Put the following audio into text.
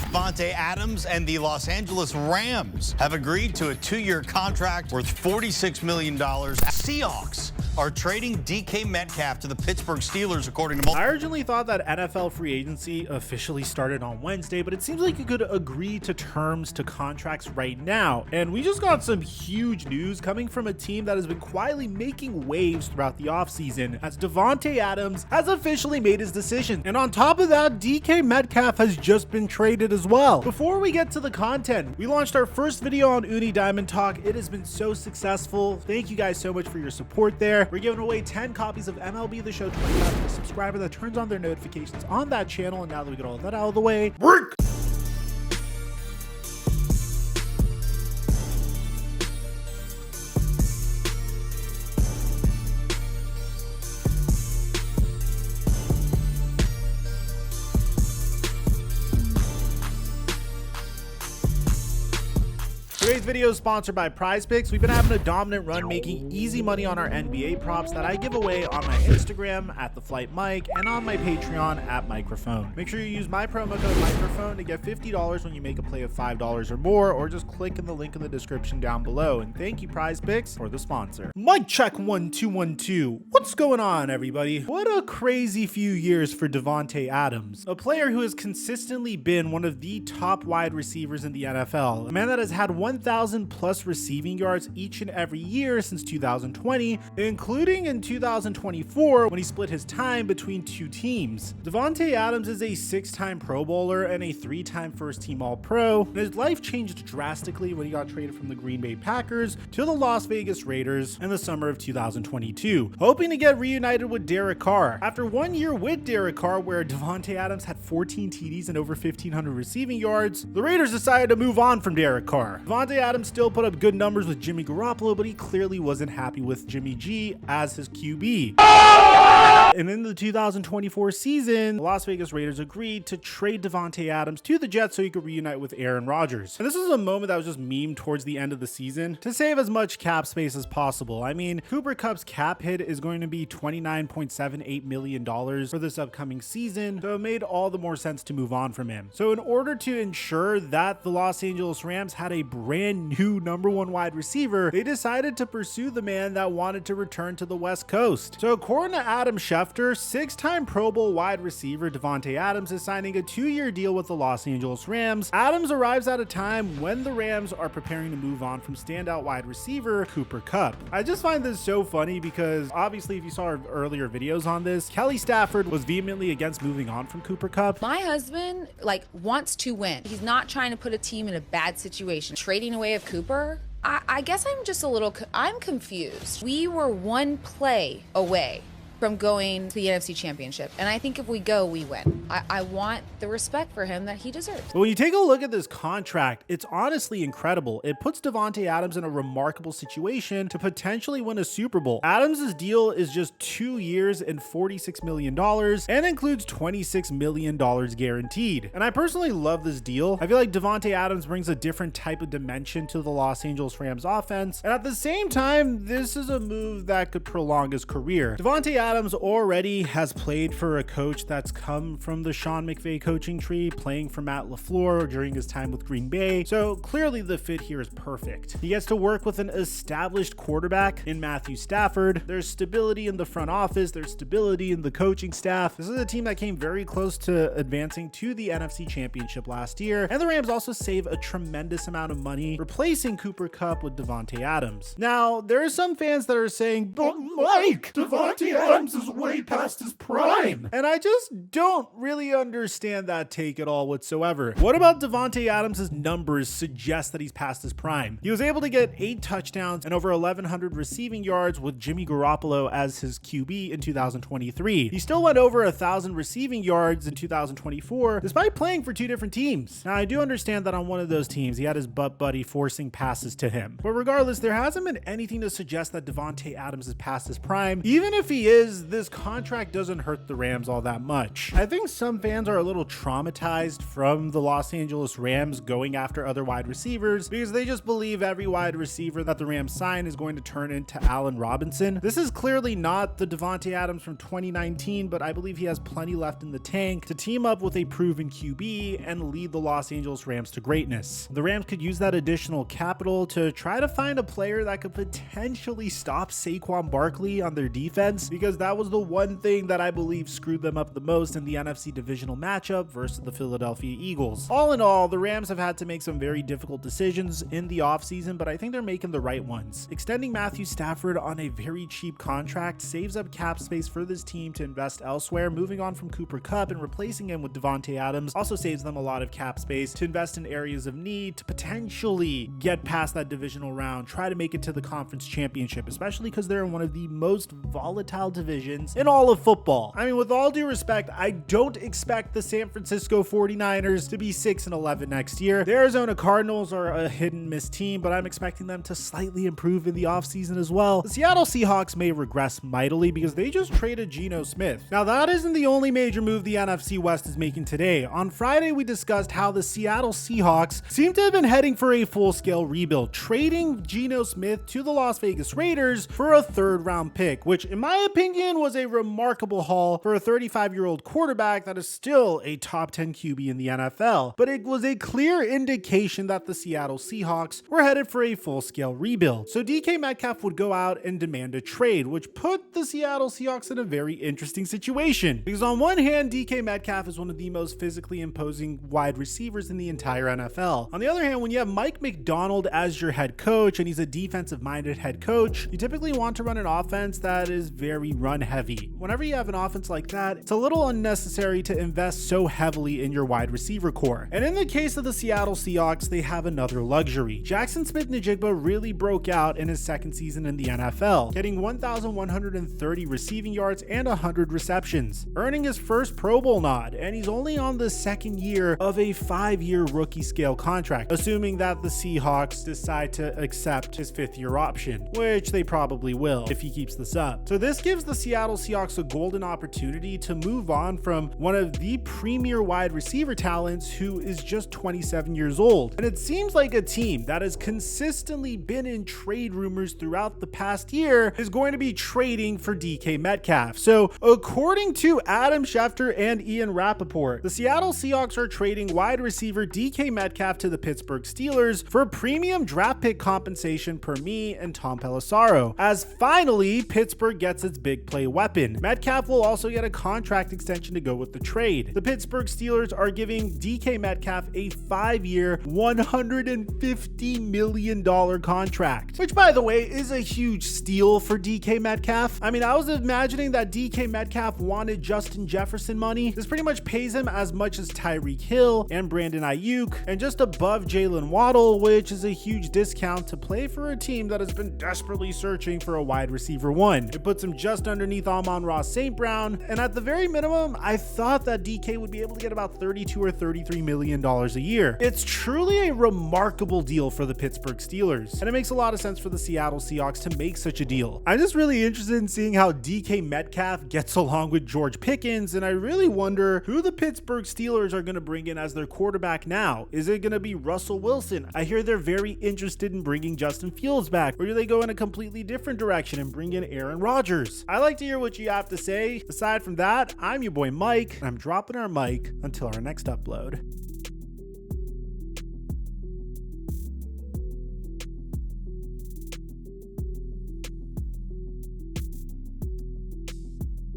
Davante Adams and the Los Angeles Rams have agreed to a 2-year contract worth $46 million. Seahawks are trading DK Metcalf to the Pittsburgh Steelers, according to... I originally thought that NFL free agency officially started on Wednesday, but it seems like you could agree to terms to contracts right now. And we just got some huge news coming from a team that has been quietly making waves throughout the offseason, as Davante Adams has officially made his decision. And on top of that, DK Metcalf has just been traded as well. Before we get to the content, we launched our first video on Uni Diamond Talk. It has been so successful. Thank you guys so much for your support there. We're giving away 10 copies of MLB The Show 25 to a subscriber that turns on their notifications on that channel. And now that we get all that out of the way, break! Today's video is sponsored by Prize Picks. We've been having a dominant run making easy money on our NBA props that I give away on my Instagram at The Flight Mike and on my Patreon at Microphone. Make sure you use my promo code Microphone to get $50 when you make a play of $5 or more, or just click in the link in the description down below. And thank you, Prize Picks, for the sponsor. Mic check 1 2 1 2. What's going on, everybody? What a crazy few years for Davante Adams, a player who has consistently been one of the top wide receivers in the NFL, a man that has had 1,000 plus receiving yards each and every year since 2020, including in 2024 when he split his time between two teams. Davante Adams is a 6-time Pro Bowler and a 3-time first-team All-Pro, and his life changed drastically when he got traded from the Green Bay Packers to the Las Vegas Raiders in the summer of 2022, hoping to get reunited with Derek Carr. After 1 year with Derek Carr, where Davante Adams had 14 TDs and over 1,500 receiving yards, the Raiders decided to move on from Derek Carr. Davante Adams still put up good numbers with Jimmy Garoppolo, but he clearly wasn't happy with Jimmy G as his QB. And in the 2024 season, the Las Vegas Raiders agreed to trade Davante Adams to the Jets so he could reunite with Aaron Rodgers. And this is a moment that was just memed towards the end of the season to save as much cap space as possible. I mean, Cooper Kupp's cap hit is going to be $29.78 million for this upcoming season, so it made all the more sense to move on from him. So in order to ensure that the Los Angeles Rams had a brand new #1 wide receiver, they decided to pursue the man that wanted to return to the West Coast. So according to Adam Schefter, 6-time Pro Bowl wide receiver Davante Adams is signing a 2-year deal with the Los Angeles Rams. Adams arrives at a time when the Rams are preparing to move on from standout wide receiver Cooper Kupp. I just find this so funny because obviously if you saw our earlier videos on this, Kelly Stafford was vehemently against moving on from Cooper Kupp. My husband wants to win. He's not trying to put a team in a bad situation. Trading away of Cooper, I guess I'm just I'm confused. We were one play away from going to the NFC Championship. And I think if we go, we win. I want the respect for him that he deserves. But when you take a look at this contract, it's honestly incredible. It puts Davante Adams in a remarkable situation to potentially win a Super Bowl. Adams' deal is just 2 years and $46 million and includes $26 million guaranteed. And I personally love this deal. I feel like Davante Adams brings a different type of dimension to the Los Angeles Rams offense. And at the same time, this is a move that could prolong his career. Davante Adams already has played for a coach that's come from the Sean McVay coaching tree, playing for Matt LaFleur during his time with Green Bay. So clearly the fit here is perfect. He gets to work with an established quarterback in Matthew Stafford. There's stability in the front office. There's stability in the coaching staff. This is a team that came very close to advancing to the NFC Championship last year. And the Rams also save a tremendous amount of money replacing Cooper Kupp with Davante Adams. Now, there are some fans that are saying, but Mike, Davante Adams is way past his prime. And I just don't really understand that take at all whatsoever. What about Davante Adams' numbers suggest that he's past his prime? He was able to get 8 touchdowns and over 1,100 receiving yards with Jimmy Garoppolo as his QB in 2023. He still went over 1,000 receiving yards in 2024 despite playing for 2 different teams. Now, I do understand that on one of those teams, he had his butt buddy forcing passes to him. But regardless, there hasn't been anything to suggest that Davante Adams is past his prime. Even if he is, because this contract doesn't hurt the Rams all that much. I think some fans are a little traumatized from the Los Angeles Rams going after other wide receivers because they just believe every wide receiver that the Rams sign is going to turn into Allen Robinson. This is clearly not the Davante Adams from 2019, but I believe he has plenty left in the tank to team up with a proven QB and lead the Los Angeles Rams to greatness. The Rams could use that additional capital to try to find a player that could potentially stop Saquon Barkley on their defense, because that was the one thing that I believe screwed them up the most in the NFC divisional matchup versus the Philadelphia Eagles. All in all, the Rams have had to make some very difficult decisions in the offseason, but I think they're making the right ones. Extending Matthew Stafford on a very cheap contract saves up cap space for this team to invest elsewhere. Moving on from Cooper Kupp and replacing him with Davante Adams also saves them a lot of cap space to invest in areas of need to potentially get past that divisional round, try to make it to the conference championship, especially because they're in one of the most volatile divisions in all of football. I mean, with all due respect, I don't expect the San Francisco 49ers to be 6-11 next year. The Arizona Cardinals are a hit and miss team, but I'm expecting them to slightly improve in the offseason as well. The Seattle Seahawks may regress mightily because they just traded Geno Smith. Now, that isn't the only major move the NFC West is making today. On Friday, we discussed how the Seattle Seahawks seem to have been heading for a full-scale rebuild, trading Geno Smith to the Las Vegas Raiders for a third-round pick, which in my opinion was a remarkable haul for a 35-year-old quarterback that is still a top 10 QB in the NFL. But it was a clear indication that the Seattle Seahawks were headed for a full-scale rebuild. So DK Metcalf would go out and demand a trade, which put the Seattle Seahawks in a very interesting situation. Because on one hand, DK Metcalf is one of the most physically imposing wide receivers in the entire NFL. On the other hand, when you have Mike McDonald as your head coach and he's a defensive-minded head coach, you typically want to run an offense that is very run-heavy. Whenever you have an offense like that, it's a little unnecessary to invest so heavily in your wide receiver core. And in the case of the Seattle Seahawks, they have another luxury. Jackson Smith-Njigba really broke out in his second season in the NFL, getting 1,130 receiving yards and 100 receptions, earning his first Pro Bowl nod, and he's only on the second year of a 5-year rookie scale contract, assuming that the Seahawks decide to accept his 5th-year option, which they probably will if he keeps this up. So this gives the Seattle Seahawks a golden opportunity to move on from one of the premier wide receiver talents who is just 27 years old. And it seems like a team that has consistently been in trade rumors throughout the past year is going to be trading for DK Metcalf. So according to Adam Schefter and Ian Rappaport, the Seattle Seahawks are trading wide receiver DK Metcalf to the Pittsburgh Steelers for premium draft pick compensation per me and Tom Pelissaro, as finally Pittsburgh gets its big play weapon. Metcalf will also get a contract extension to go with the trade. The Pittsburgh Steelers are giving DK Metcalf a 5-year, $150 million contract, which by the way is a huge steal for DK Metcalf. I mean, I was imagining that DK Metcalf wanted Justin Jefferson money. This pretty much pays him as much as Tyreek Hill and Brandon Ayuk, and just above Jalen Waddle, which is a huge discount to play for a team that has been desperately searching for a wide receiver one. It puts him just underneath Amon-Ra St. Brown, and at the very minimum, I thought that DK would be able to get about $32 or $33 million a year. It's truly a remarkable deal for the Pittsburgh Steelers, and it makes a lot of sense for the Seattle Seahawks to make such a deal. I'm just really interested in seeing how DK Metcalf gets along with George Pickens, and I really wonder who the Pittsburgh Steelers are going to bring in as their quarterback now. Is it going to be Russell Wilson? I hear they're very interested in bringing Justin Fields back, or do they go in a completely different direction and bring in Aaron Rodgers? I like to hear what you have to say. Aside from that, I'm your boy Mike, and I'm dropping our mic until our next upload.